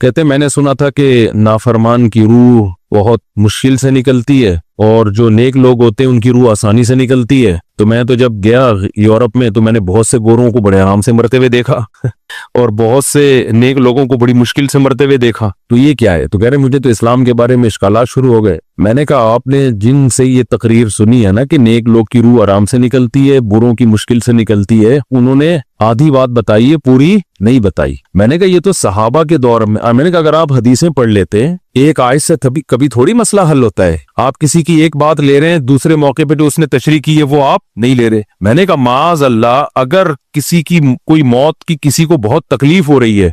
کہتے میں نے سنا تھا کہ نافرمان کی روح بہت مشکل سے نکلتی ہے اور جو نیک لوگ ہوتے ہیں ان کی روح آسانی سے نکلتی ہے. تو میں تو جب گیا یورپ میں تو میں نے بہت سے گوروں کو بڑے آرام سے مرتے ہوئے دیکھا اور بہت سے نیک لوگوں کو بڑی مشکل سے مرتے ہوئے دیکھا. تو یہ کیا ہے؟ تو کہہ رہے مجھے تو اسلام کے بارے میں اشکالات شروع ہو گئے. میں نے کہا آپ نے جن سے یہ تقریر سنی ہے نا کہ نیک لوگ کی روح آرام سے نکلتی ہے، بروں کی مشکل سے نکلتی ہے، انہوں نے آدھی بات بتائی ہے، پوری نہیں بتائی. میں نے کہا یہ تو صحابہ کے دور میں نے کہا اگر آپ حدیثیں پڑھ لیتے ایک آیت سے کبھی تھوڑی مسئلہ حل ہوتا ہے. آپ کسی کی ایک بات لے رہے ہیں، دوسرے موقع پہ جو اس نے تشریح کی ہے وہ آپ نہیں لے رہے. میں نے کہا معاذ اللہ، اگر کسی کی کوئی موت کی کسی کو بہت تکلیف ہو رہی ہے،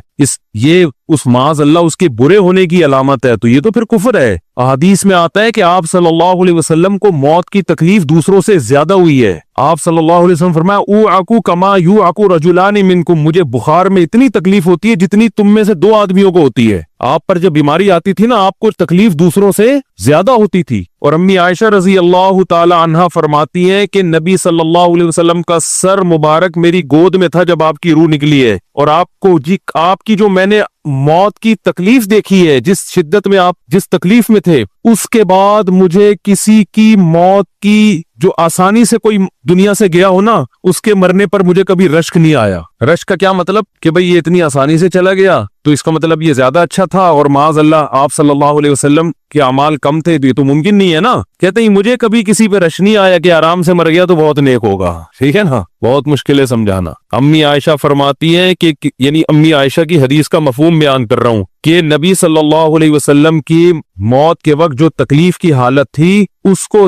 یہ اس معاذ اللہ اس کے برے ہونے کی علامت ہے، تو یہ تو پھر کفر ہے. حدیث میں آتا ہے کہ آپ صلی اللہ علیہ وسلم کو موت کی تکلیف دوسروں سے زیادہ ہوئی ہے. آپ صلی اللہ علیہ وسلم فرمایا اوعکو کما یوعکو رجلان منکم، مجھے بخار میں اتنی تکلیف ہوتی ہے جتنی تم میں سے دو آدمیوں کو ہوتی ہے. آپ پر جب بیماری آتی تھی نا، آپ کو تکلیف دوسروں سے زیادہ ہوتی تھی. اور امی عائشہ رضی اللہ تعالی عنہا فرماتی ہیں کہ نبی صلی اللہ علیہ وسلم کا سر مبارک میری گود میں تھا جب آپ کی روح نکلی ہے، اور آپ کی جو میں نے موت کی تکلیف دیکھی ہے، جس شدت میں آپ جس تکلیف میں تھے، اس کے بعد مجھے کسی کی موت کی جو آسانی سے کوئی دنیا سے گیا ہو نا، اس کے مرنے پر مجھے کبھی رشک نہیں آیا. رشک کا کیا مطلب؟ کہ بھئی یہ اتنی آسانی سے چلا گیا تو اس کا مطلب یہ زیادہ اچھا تھا، اور معاذ اللہ آپ صلی اللہ علیہ وسلم کے اعمال کم تھے، تو یہ تو ممکن نہیں ہے نا. کہتے ہیں مجھے کبھی کسی پہ رشک نہیں آیا کہ آرام سے مر گیا تو بہت نیک ہوگا. ٹھیک ہے نا، بہت مشکل ہے سمجھانا. امی عائشہ فرماتی ہیں کہ یعنی امی عائشہ کی حدیث کا مفہوم بیان کر رہا ہوں کہ نبی صلی اللہ علیہ وسلم کی موت کے وقت جو تکلیف کی حالت تھی اس کو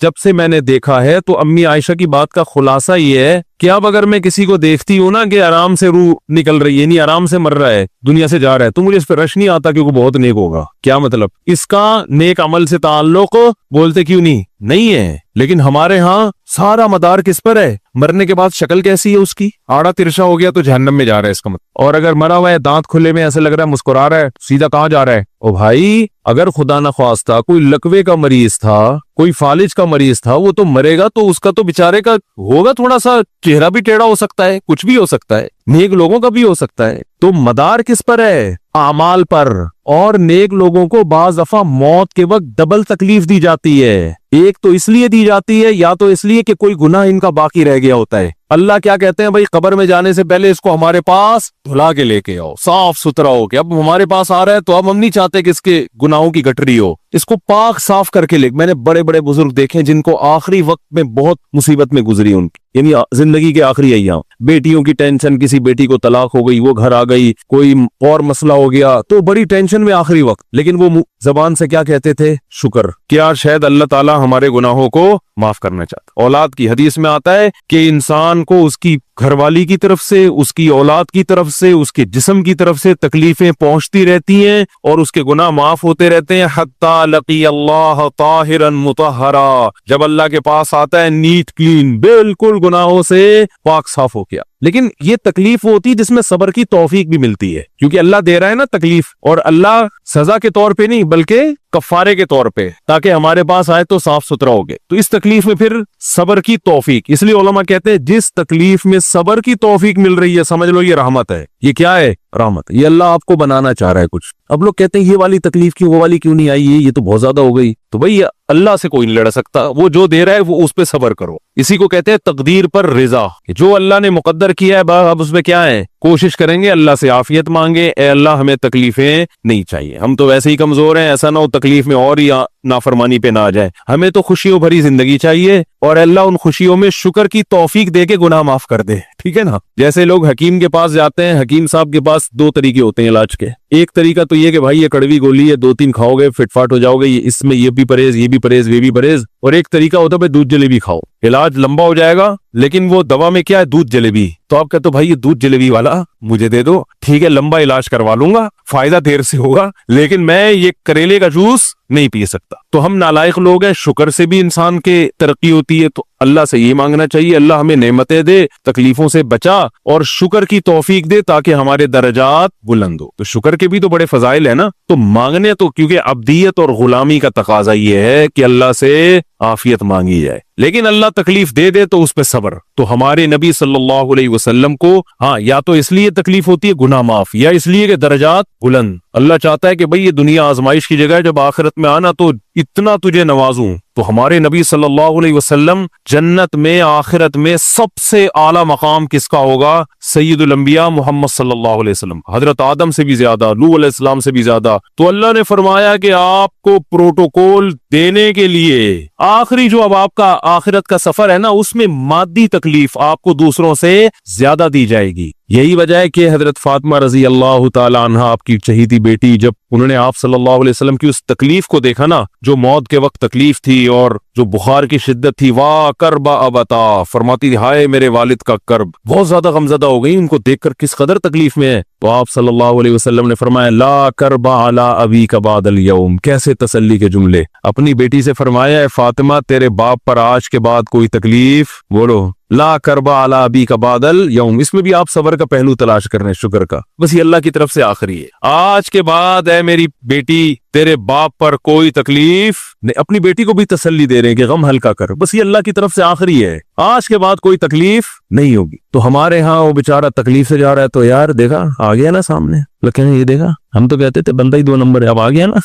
جب سے میں نے دیکھا ہے، تو امی عائشہ کی بات کا خلاصہ یہ ہے کہ اب اگر میں کسی کو دیکھتی ہوں نا کہ آرام سے روح نکل رہی ہے، یعنی آرام سے مر رہا ہے، دنیا سے جا رہا ہے، تو مجھے اس پہ رش نہیں آتا کہ وہ بہت نیک ہوگا. کیا مطلب؟ اس کا نیک عمل سے تعلق بولتے کیوں نہیں ہے. لیکن ہمارے ہاں سارا مدار کس پر ہے؟ مرنے کے بعد شکل کیسی ہے اس کی؟ آڑا ترشا ہو گیا تو جہنم میں جا رہا ہے اس کا مطلب. اور اگر مرا ہوا ہے، دانت کھلے میں ایسے لگ رہا ہے مسکرا رہا ہے، سیدھا کہاں جا رہا ہے؟ او بھائی، اگر خدا نخواستہ کوئی لکوے کا مریض تھا، کوئی فالج کا مریض تھا، وہ تو مرے گا تو اس کا تو بیچارے کا ہوگا تھوڑا سا چہرہ بھی ٹیڑھا ہو سکتا ہے، کچھ بھی ہو سکتا ہے، نیک لوگوں کا بھی ہو سکتا ہے. تو مدار کس پر ہے؟ اعمال پر. اور نیک لوگوں کو بعض دفعہ موت کے وقت ڈبل تکلیف دی جاتی ہے. ایک تو اس لیے دی جاتی ہے، یا تو اس لیے کہ کوئی گناہ ان کا باقی رہ گیا ہوتا ہے. اللہ کیا کہتے ہیں؟ بھائی قبر میں جانے سے پہلے اس کو ہمارے پاس دھلا کے لے کے آؤ، صاف ستھرا ہو کے. اب ہمارے پاس آ رہا ہے تو اب ہم نہیں چاہتے کہ اس کے گناہوں کی گٹری ہو، اس کو پاک صاف کر کے لے. میں نے بڑے بڑے بزرگ دیکھے جن کو آخری وقت میں بہت مصیبت میں گزری ان کی، یعنی زندگی کے آخری ایام، بیٹیوں کی ٹینشن، کسی بیٹی کو طلاق ہو گئی وہ گھر آ گئی، کوئی اور مسئلہ ہو گیا تو بڑی ٹینشن میں آخری وقت. لیکن وہ زبان سے کیا کہتے تھے؟ شکر. کیا شاید اللہ تعالی ہمارے گناہوں کو معاف کرنا چاہتا. اولاد کی حدیث میں آتا ہے کہ انسان کو اس کی گھر والی کی طرف سے، اس کی اولاد کی طرف سے، اس کے جسم کی طرف سے تکلیفیں پہنچتی رہتی ہیں اور اس کے گناہ معاف ہوتے رہتے ہیں حتی لقی اللہ طاہرا مطہرا. جب اللہ کے پاس آتا ہے نیٹ کلین، بالکل گناہوں سے پاک صاف ہو گیا. لیکن یہ تکلیف ہوتی جس میں صبر کی توفیق بھی ملتی ہے، کیونکہ اللہ دے رہا ہے نا تکلیف، اور اللہ سزا کے طور پہ نہیں بلکہ کفارے کے طور پہ، تاکہ ہمارے پاس آئے تو صاف ستھرا ہو گئے. تو اس تکلیف میں پھر صبر کی توفیق، اس لیے علماء کہتے ہیں جس تکلیف میں صبر کی توفیق مل رہی ہے سمجھ لو یہ رحمت ہے. یہ کیا ہے؟ رحمت. یہ اللہ آپ کو بنانا چاہ رہا ہے کچھ. اب لوگ کہتے ہیں یہ والی تکلیف کیوں، وہ والی کیوں نہیں آئی، یہ تو بہت زیادہ ہو گئی. تو بھئی اللہ سے کوئی نہیں لڑ سکتا، وہ جو دے رہا ہے وہ اس پہ صبر کرو. اسی کو کہتے ہیں تقدیر پر رضا، جو اللہ نے مقدر کیا ہے اب اس میں کیا ہے، کوشش کریں گے اللہ سے عافیت مانگے. اے اللہ ہمیں تکلیفیں نہیں چاہیے، ہم تو ویسے ہی کمزور ہیں، ایسا نہ ہو تکلیف میں اور ہی نافرمانی پہ نہ آ جائے. ہمیں تو خوشیوں بھری زندگی چاہیے، اور اللہ ان خوشیوں میں شکر کی توفیق دے کے گناہ معاف کر دے. ٹھیک ہے نا؟ جیسے لوگ حکیم کے پاس جاتے ہیں، حکیم صاحب کے پاس دو طریقے ہوتے ہیں علاج کے. ایک طریقہ تو یہ کہ بھائی یہ کڑوی گولی ہے، 2-3 کھاؤ گے فٹ فاٹ ہو جاؤ گے، اس میں یہ بھی پرہیز، یہ بھی پرہیز، یہ بھی پرہیز. اور ایک طریقہ ہوتا ہے بھائی دودھ جلیبی کھاؤ، علاج لمبا ہو جائے گا لیکن وہ دوا میں کیا ہے؟ دودھ جلیبی. تو آپ کہتے ہو بھائی یہ دودھ جلیبی والا مجھے دے دو، ٹھیک ہے لمبا علاج کروا لوں گا، فائدہ دیر سے ہوگا، لیکن میں یہ کریلے کا جوس نہیں پی سکتا. تو ہم نالائق لوگ ہیں. شکر سے بھی انسان کے ترقی ہوتی ہے، تو اللہ سے یہ مانگنا چاہیے اللہ ہمیں نعمتیں دے، تکلیفوں سے بچا اور شکر کی توفیق دے تاکہ ہمارے درجات بلند ہو. تو شکر کے بھی تو بڑے فضائل ہیں نا. تو مانگنے تو کیونکہ عبدیت اور غلامی کا تقاضا یہ ہے کہ اللہ سے आफियत मांगी जाए, लेकिन अल्लाह तकलीफ दे दे तो उस पर सब्र। तो हमारे नबी सल्लल्लाहु अलैहि वसल्लम को हाँ या तो इसलिए तकलीफ होती है गुनाह माफ, या इसलिए कि दर्जात बुलंद। अल्लाह चाहता है कि भाई ये दुनिया आजमाइश की जगह है, जब आखिरत में आना तो इतना तुझे नवाजूं। तो हमारे नबी सल्लल्लाहु अलैहि वसल्लम जन्नत में आखिरत में सबसे आला मकाम किसका होगा? सैयदुल अंबिया मोहम्मद सल्लल्लाहु अलैहि वसल्लम, हजरत आदम से भी ज्यादा, नूह अलैहिस्सलाम से भी ज्यादा। तो अल्लाह ने फरमाया कि आपको प्रोटोकॉल देने के लिए आखिरी जो अब आपका आखिरत का सफर है ना, उसमें मादी तकलीफ आपको दूसरों से ज्यादा दी जाएगी। यही वजह है कि हजरत फातिमा रजी अल्लाह ताला अन्हा, आपकी चहीती बेटी, जब उन्होंने आप सल्लल्लाहु अलैहि वसल्लम की उस तकलीफ को देखा ना, जो मौत के वक्त तकलीफ थी और जो बुखार की शिद्दत थी, वाह करबा अबता, फरमाती हाय मेरे वालिद का कर्ब, बहुत ज्यादा गमजदा हो गई उनको देखकर किस कदर तकलीफ में है। तो आप सल्लल्लाहु अलैहि वसल्लम ने फरमाया ला करबा अला अबी का बादल यौम, कैसे तसल्ली के जुमले। अपनी बेटी से फरमाया फातिमा तेरे बाप पर आज के बाद कोई तकलीफ, बोलो ला करबा अला अबी का बादल यौम। इसमें भी आप सबर का पहलू तलाश कर रहे हैं, शुक्र का, बस ये अल्लाह की तरफ से आखिरी है। आज के बाद है मेरी बेटी तेरे बाप पर कोई तकलीफ नहीं, अपनी बेटी को भी तसल्ली दे रहे हैं कि गम हल्का कर, बस ये अल्लाह की तरफ से आखिरी है, आज के बाद कोई तकलीफ नहीं होगी। तो हमारे यहाँ वो बेचारा तकलीफ से जा रहा है, तो यार देखा आ गया ना सामने, लेकिन ये देखा हम तो कहते थे बंदा ही 2 नंबर है, अब आ गया ना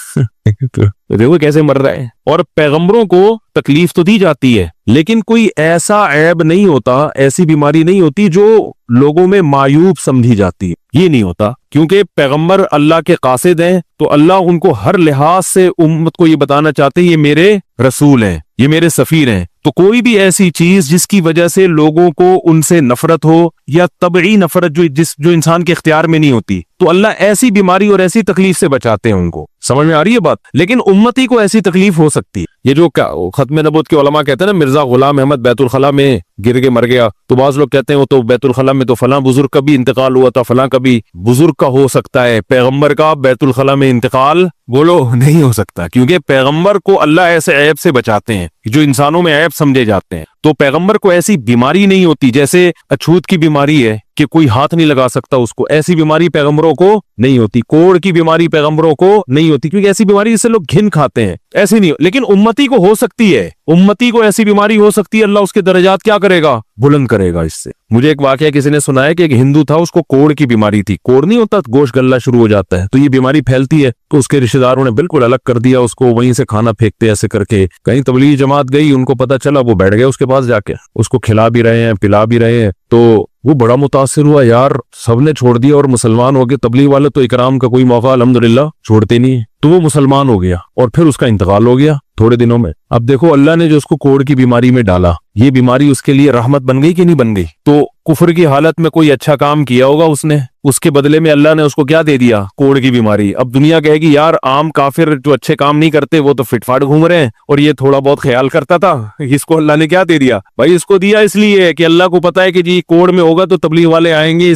तो देखो कैसे मर रहा है। और पैगंबरों को तकलीफ तो दी जाती है, लेकिन कोई ऐसा ऐब नहीं होता, ऐसी बीमारी नहीं होती जो लोगों में मायूब समझी जाती है, ये नहीं होता, क्योंकि पैगंबर अल्लाह के कासिद हैं। तो अल्लाह उनको हर लिहाज से उम्मत को ये बताना चाहते हैं ये मेरे रसूल हैं, ये मेरे सफीर हैं। तो कोई भी ऐसी चीज जिसकी वजह से लोगों को उनसे नफरत हो, या तबई नफरत जो इंसान के इख्तियार में नहीं होती, तो अल्लाह ऐसी बीमारी और ऐसी तकलीफ से बचाते हैं उनको। समझ में आ रही है बात? लेकिन उम्मती को ऐसी तकलीफ हो सकती है। ये जो क्या खत्म नबूवत के उलमा कहते हैं ना, मिर्जा गुलाम अहमद बैतुल खला में गिर के मर गया, तो बाज लोग कहते हैं वो तो बैतुल खला में तो फलां बुजुर्ग का भी इंतकाल हुआ था, फलां का भी बुजुर्ग का हो सकता है, पैगंबर का बैतुल खला में इंतकाल बोलो नहीं हो सकता, क्योंकि पैगंबर को अल्लाह ऐसे ऐब से बचाते हैं जो इंसानों में ऐब समझे जाते हैं। तो पैगंबर को ऐसी बीमारी नहीं होती, जैसे अछूत की बीमारी है कि कोई हाथ नहीं लगा सकता उसको, ऐसी बीमारी पैगंबरों को नहीं होती। कोढ़ की बीमारी पैगंबरों को नहीं होती, क्योंकि ऐसी बीमारी जिससे लोग घिन खाते हैं, ऐसी नहीं। लेकिन उम्मती को हो सकती है, उम्मती को ऐसी बीमारी हो सकती है, अल्लाह उसके दर्जात क्या करेगा? बुलंद करेगा इससे। मुझे एक वाकया किसी ने सुनाया कि एक हिंदू था, उसको कोढ़ की बीमारी थी। कोढ़ नहीं होता, गोश्त गलना शुरू हो जाता है, तो ये बीमारी फैलती है। तो उसके रिश्तेदारों ने बिल्कुल अलग कर दिया उसको, वहीं से खाना फेंकते ऐसे करके। कहीं तबलीगी जमात गई, उनको पता चला, वो बैठ गए उसके पास जाके, उसको खिला भी रहे हैं पिला भी रहे हैं। तो वो बड़ा मुतासिर हुआ, यार सबने छोड़ दिया और मुसलमान हो गए, तबलीग वाले तो इकराम का कोई मौका अल्हम्दुलिल्लाह छोड़ते नहीं है। तो वो मुसलमान हो गया और फिर उसका इंतकाल हो गया थोड़े दिनों में। अब देखो अल्लाह ने जो उसको कोढ़ की बीमारी में डाला, ये बीमारी उसके लिए रहमत बन गई कि नहीं बन गई? तो कुफर की हालत में कोई अच्छा काम किया होगा उसने, उसके बदले में अल्लाह ने उसको क्या दे दिया? कोढ़ की बीमारी। अब दुनिया कहेगी यार आम काफिर जो अच्छे काम नहीं करते वो तो फिटफाट घूम रहे हैं, और ये थोड़ा बहुत ख्याल करता था, इसको अल्लाह ने क्या दे दिया? भाई इसको दिया इसलिए कि अल्लाह को पता है कि जी कोढ़ में होगा तो तबलीग वाले आएंगे,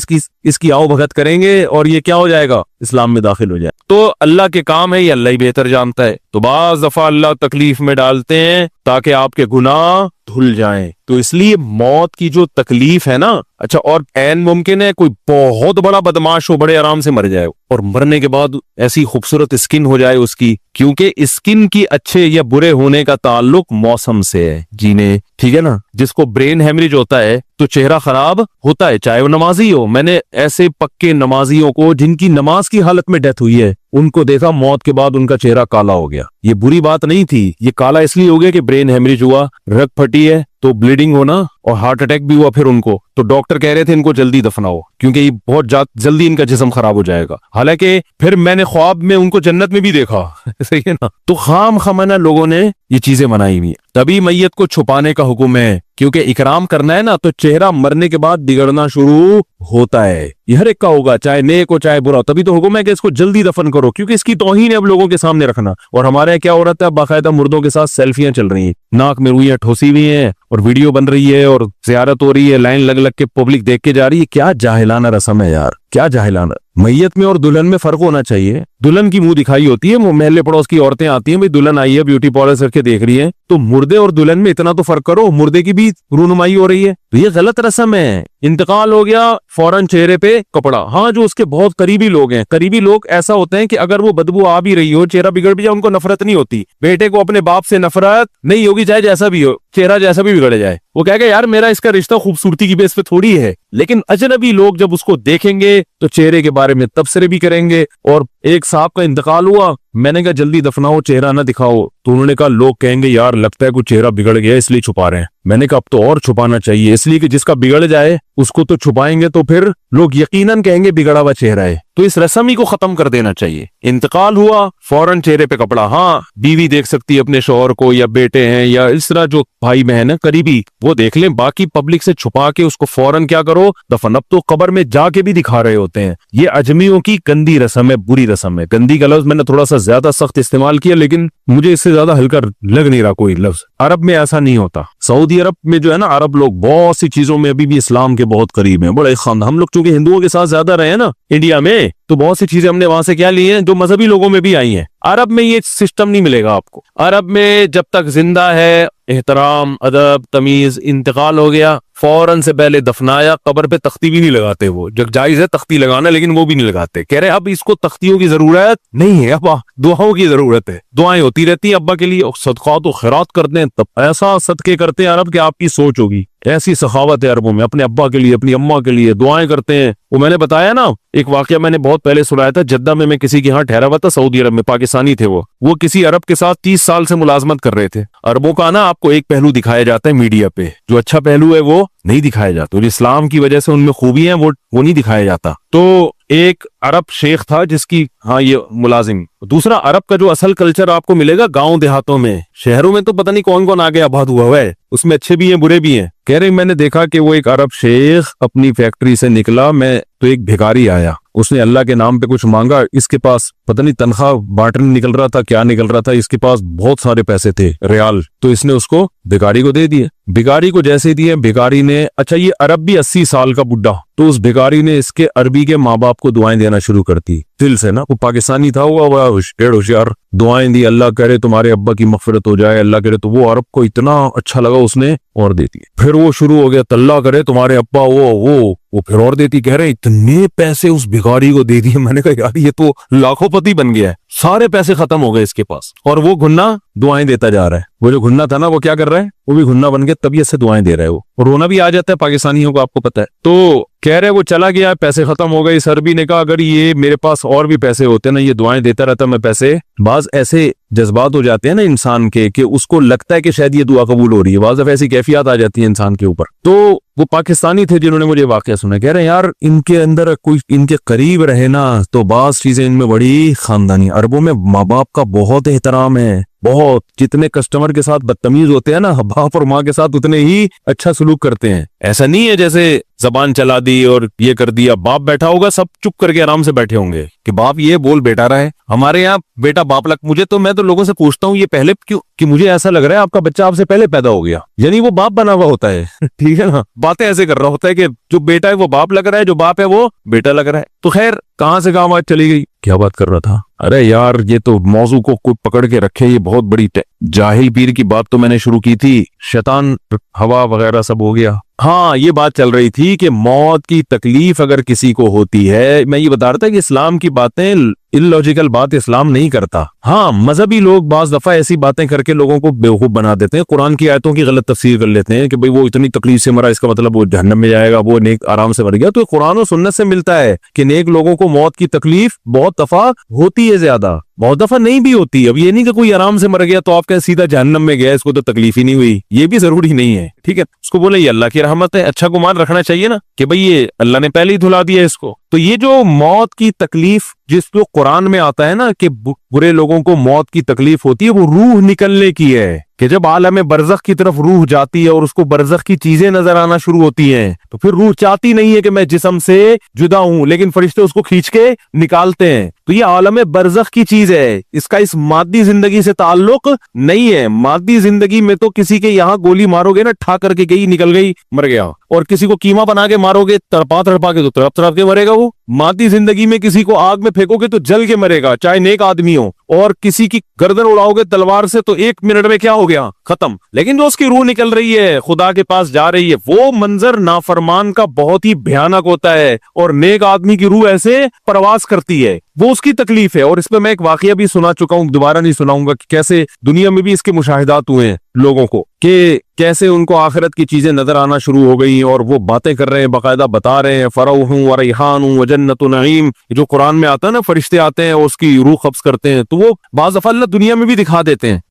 इसकी आओ भगत करेंगे और ये क्या हो जाएगा? इस्लाम में दाखिल हो जाए। तो अल्लाह के काम है, ये अल्लाह ही बेहतर जानता है। तो बाज दफा अल्लाह तकलीफ में डालते हैं ताकि आपके गुनाह धुल जाएं। तो इसलिए मौत की जो तकलीफ है ना, अच्छा, और ऐन मुमकिन है कोई बहुत बड़ा बदमाश हो, बड़े आराम से मर जाए, और मरने के बाद ऐसी खूबसूरत स्किन हो जाए उसकी, क्योंकि स्किन की अच्छे या बुरे होने का ताल्लुक मौसम से है, जीने, ठीक है ना। जिसको ब्रेन हेमरेज होता है तो चेहरा खराब होता है, चाहे वो नमाजी हो। मैंने ऐसे पक्के नमाजियों को जिनकी नमाज की हालत में डेथ हुई है, उनको देखा मौत के बाद उनका चेहरा काला हो गया। ये बुरी बात नहीं थी, ये काला इसलिए हो गया कि ब्रेन हेमरेज हुआ, रग फटी है तो ब्लीडिंग होना, और हार्ट अटैक भी हुआ फिर उनको। तो डॉक्टर कह रहे थे इनको जल्दी दफनाओ, क्योंकि ये बहुत जल्दी इनका जिस्म खराब हो जाएगा। हालांकि फिर मैंने ख्वाब में उनको जन्नत में भी देखा सही है ना। तो खाम खमाना लोगों ने ये चीजें मनाई हुई है। तभी मैयत को छुपाने का हुक्म है, क्योंकि इकराम करना है ना, तो चेहरा मरने के बाद बिगड़ना शुरू होता है। ये हर एक का होगा, चाहे नेक हो चाहे बुरा। तभी तो हुक्म है कि इसको जल्दी दफन करो, क्योंकि इसकी तौहीन है अब लोगों के सामने रखना। और हमारे यहाँ क्या हो रहा है, बाकायदा मुर्दों के साथ सेल्फियां चल रही हैं, नाक में रुइयां ठोसी हुई हैं, और वीडियो बन रही है, और जियारत हो रही है, लाइन लग लग के पब्लिक देख के जा रही है। क्या जाहिलाना रस्म है यार। क्या जाहिलाना। मैयत में और दुल्हन में फर्क होना चाहिए। दुल्हन की मुंह दिखाई होती है, वो मोहल्ले पड़ोस की औरतें आती हैं, भाई दुल्हन आई है ब्यूटी पार्लर करके देख रही है, तो मुर्दे और दुल्हन में इतना तो फर्क करो, मुर्दे की भी रूनुमाई हो रही है, तो ये गलत रस्म है। इंतकाल हो गया, फौरन चेहरे पे कपड़ा। हाँ, जो उसके बहुत करीबी लोग हैं, करीबी लोग ऐसा होते हैं कि अगर वो बदबू आ भी रही हो, चेहरा बिगड़ भी जाए, उनको नफरत नहीं होती। बेटे को अपने बाप से नफरत नहीं होगी, चाहे जैसा भी हो, चेहरा जैसा भी बिगड़ जाए। वो कहेगा यार मेरा इसका रिश्ता खूबसूरती की बेस पे थोड़ी है। लेकिन अजनबी लोग जब उसको देखेंगे तो चेहरे के बारे में तबसरे भी करेंगे। और एक साहब का इंतकाल हुआ, मैंने कहा जल्दी दफनाओ, चेहरा ना दिखाओ, तो उन्होंने कहा लोग कहेंगे यार लगता है कुछ चेहरा बिगड़ गया इसलिए छुपा रहे हैं। मैंने कहा अब तो और छुपाना चाहिए, इसलिए कि जिसका बिगड़ जाए उसको तो छुपाएंगे तो फिर लोग यकीनन कहेंगे बिगड़ा हुआ चेहरा है। तो इस रस्म ही को खत्म कर देना चाहिए। इंतकाल हुआ, फौरन चेहरे पे कपड़ा। हाँ, बीवी देख सकती है अपने शौहर को, या बेटे हैं, या इस तरह जो भाई बहन है करीबी, वो देख लें। बाकी पब्लिक से छुपा के उसको फौरन क्या करो, दफन। अब तो कब्र में जाके भी दिखा रहे होते हैं। ये अजमियों की गंदी रस्म है, बुरी रस्म है। गंदी का लफ्ज मैंने थोड़ा सा ज्यादा सख्त इस्तेमाल किया, लेकिन मुझे इससे ज्यादा हल्का लग नहीं रहा कोई लफ्ज। अरब में ऐसा नहीं होता। सऊदी अरब में जो है ना, अरब लोग बहुत सी चीजों में अभी भी इस्लाम के बहुत करीब हैं, बड़े खानदान। हम लोग चूंकि हिंदुओं के साथ ज्यादा रहे ना इंडिया में, तो बहुत सी चीजें हमने वहां से क्या ली हैं जो मजहबी लोगों में भी आई हैं। अरब में ये सिस्टम नहीं मिलेगा आपको। अरब में जब तक जिंदा है, एहतराम, अदब, तमीज। इंतकाल हो गया, फौरन से पहले दफनाया, कब्र पे तख्ती भी नहीं लगाते। वो जब जायज है तख्ती लगाना, लेकिन वो भी नहीं लगाते। कह रहे अब इसको तख्तियों की जरूरत नहीं है, अब दुआओं की जरूरत है। दुआएं होती रहती हैं अब्बा के लिए, सदका तो खैरात करते हैं, तब ऐसा सदके करते हैं अरब के आपकी सोच होगी। ऐसी सखावत है अरबों में, अपने अब्बा के लिए, अपनी अम्मा के लिए दुआएं करते हैं। वो मैंने बताया ना, एक वाकया मैंने बहुत पहले सुनाया था। जद्दा में मैं किसी के यहाँ ठहरा हुआ था, सऊदी अरब में, पाकिस्तानी थे वो किसी अरब के साथ 30 साल से मुलाजमत कर रहे थे। अरबों का ना आपको एक पहलू दिखाया जाता है मीडिया पे, जो अच्छा पहलू है वो नहीं दिखाया जाता। जो इस्लाम की वजह से उनमें खूबी है वो नहीं दिखाया जाता। तो एक अरब शेख था जिसकी, हाँ ये मुलाजिम। दूसरा, अरब का जो असल कल्चर आपको मिलेगा गांव देहातों में, शहरों में तो पता नहीं कौन कौन आगे आबाद हुआ है, उसमें अच्छे भी हैं बुरे भी हैं। कह रहे मैंने देखा कि वो एक अरब शेख अपनी फैक्ट्री से निकला, मैं तो एक भिखारी आया, उसने अल्लाह के नाम पे कुछ मांगा, इसके पास पता नहीं तनख्वाह बांटने निकल रहा था, क्या निकल रहा था, इसके पास बहुत सारे पैसे थे रियाल, तो इसने उसको भिखारी को दे दिए। भिखारी को जैसे दिए, भिखारी ने, अच्छा ये अरब भी 80 साल का बुढ़ा, तो उस भिखारी ने इसके अरबी के माँ बाप को दुआएं देना शुरू कर दी दिल से ना। वो पाकिस्तानी था, हुआ होशियार, दुआएं दी, अल्लाह करे तुम्हारे अब्बा की मगफिरत हो जाए, अल्लाह करे। तो वो अरब को इतना अच्छा लगा, उसने और दे दिए। फिर वो शुरू हो गया, अल्लाह करे तुम्हारे अब्बा वो फिर और देती। कह रहे इतने पैसे उस भिखारी को दे दिए। मैंने कहा यार ये तो लाखोंपति बन गया है, सारे पैसे खत्म हो गए इसके पास, और वो घुन्ना दुआएं देता जा रहा है। वो जो घुन्ना था ना, वो क्या कर रहा है, वो भी घुन्ना बन के तबीयत से दुआएं दे रहा है। वो रोना भी आ जाता है पाकिस्तानियों को, आपको पता है। तो कह रहे वो चला गया, पैसे खत्म हो गए। इस अरबी ने कहा अगर ये मेरे पास और भी पैसे होते ना, ये दुआएं देता रहता मैं पैसे। बाज ऐसे जज्बात हो जाते हैं ना इंसान के कि उसको लगता है कि शायद ये दुआ कबूल हो रही है, बाज ऐसी कैफियत आ जाती है इंसान के ऊपर। तो वो पाकिस्तानी थे जिन्होंने मुझे वाकया सुना, कह रहे हैं यार इनके अंदर कोई इनके करीब रहे ना तो बाज चीजें इनमें बड़ी खानदानी। अरबों में माँ बाप का बहुत एहतराम है, बहुत। जितने कस्टमर के साथ बदतमीज होते हैं ना, बाप और माँ के साथ उतने ही अच्छा सलूक करते हैं। ऐसा नहीं है जैसे जबान चला दी और ये कर दिया। बाप बैठा होगा, सब चुप करके आराम से बैठे होंगे कि बाप ये बोल बेटा रहा है। हमारे यहाँ बेटा बाप लग, मैं तो लोगों से पूछता हूँ ये पहले क्यों, कि मुझे ऐसा लग रहा है आपका बच्चा आपसे पहले पैदा हो गया, यानी वो बाप बना हुआ होता है। ठीक है ना, बातें ऐसे कर रहा होता है कि जो बेटा है वो बाप लग रहा है, जो बाप है वो बेटा लग रहा है। तो खैर कहां से कहां बात चली गई, क्या बात कर रहा था। अरे यार ये तो मौजू को कोई पकड़ के रखे, ये बहुत बड़ी जाहिल पीर की बात तो मैंने शुरू की थी, शैतान हवा वगैरह सब हो गया। हाँ, ये बात चल रही थी कि मौत की तकलीफ अगर किसी को होती है, मैं ये बता रहा था कि इस्लाम की बातें, इलॉजिकल बात इस्लाम नहीं करता। हाँ, मजहबी लोग बाज दफा ऐसी बातें करके लोगों को बेवकूफ बना देते हैं, कुरान की आयतों की गलत तफसीर कर लेते हैं कि भाई वो इतनी तकलीफ से मरा, इसका मतलब वो जहन्नम में जाएगा, वो नेक आराम से मर गया। तो कुरान और सुन्नत से मिलता है कि नेक लोगों को मौत की तकलीफ बहुत दफा होती है, ज्यादा, बहुत दफा नहीं भी होती। अब ये नहीं कि कोई आराम से मर गया तो आप कहें सीधा जहन्नम में गया, इसको तो तकलीफ ही नहीं हुई, ये भी जरूरी नहीं है। ठीक है, उसको बोले ये अल्लाह की रहमत है, अच्छा गुमान रखना चाहिए ना कि भाई ये अल्लाह ने पहले ही धुला दिया इसको। तो ये जो मौत की तकलीफ जिसको कुरान में आता है ना कि बुरे लोगों को मौत की तकलीफ होती है, वो रूह निकलने की है, कि जब आलम बरज़ख की तरफ रूह जाती है और उसको बरज़ख की चीजें नजर आना शुरू होती हैं, तो फिर रूह चाहती नहीं है कि मैं जिस्म से जुदा हूं, लेकिन फरिश्ते उसको खींच के निकालते हैं। तो ये आलम बरज़ख की चीज है, इसका इस मादी जिंदगी से ताल्लुक नहीं है। मादी जिंदगी में तो किसी के यहाँ गोली मारोगे ना, ठा करके गई, निकल गई, मर गया, और किसी को कीमा बना के मारोगे तड़पा तड़पा के, तो तड़प तड़प के मरेगा वो। मादी जिंदगी में किसी को आग में फेंकोगे तो जल के मरेगा, चाहे नेक आदमी हो, और किसी की गर्दन उड़ाओगे तलवार से तो 1 मिनट में क्या हो गया, खत्म। लेकिन जो उसकी रूह निकल रही है, खुदा के पास जा रही है, वो मंजर नाफरमान का बहुत ही भयानक होता है, और नेक आदमी की रूह ऐसे प्रवास करती है, वो उसकी तकलीफ है। और इस पे मैं एक वाकया भी सुना चुका हूं, दोबारा नहीं सुनाऊंगा, कि कैसे दुनिया में भी इसके मुशाहिदात हुए हैं लोगों को, कि कैसे उनको आखिरत की चीजें नजर आना शुरू हो गई और वो बातें कर रहे हैं, बाकायदा बता रहे हैं, फरौहूं व रैहानुं व जन्नतु नईम, जो कुरान में आता है ना, फरिश्ते आते हैं उसकी रूह कब्ज करते हैं, तो वो बाज़ दफ़ा अल्लाह दुनिया में भी दिखा देते हैं।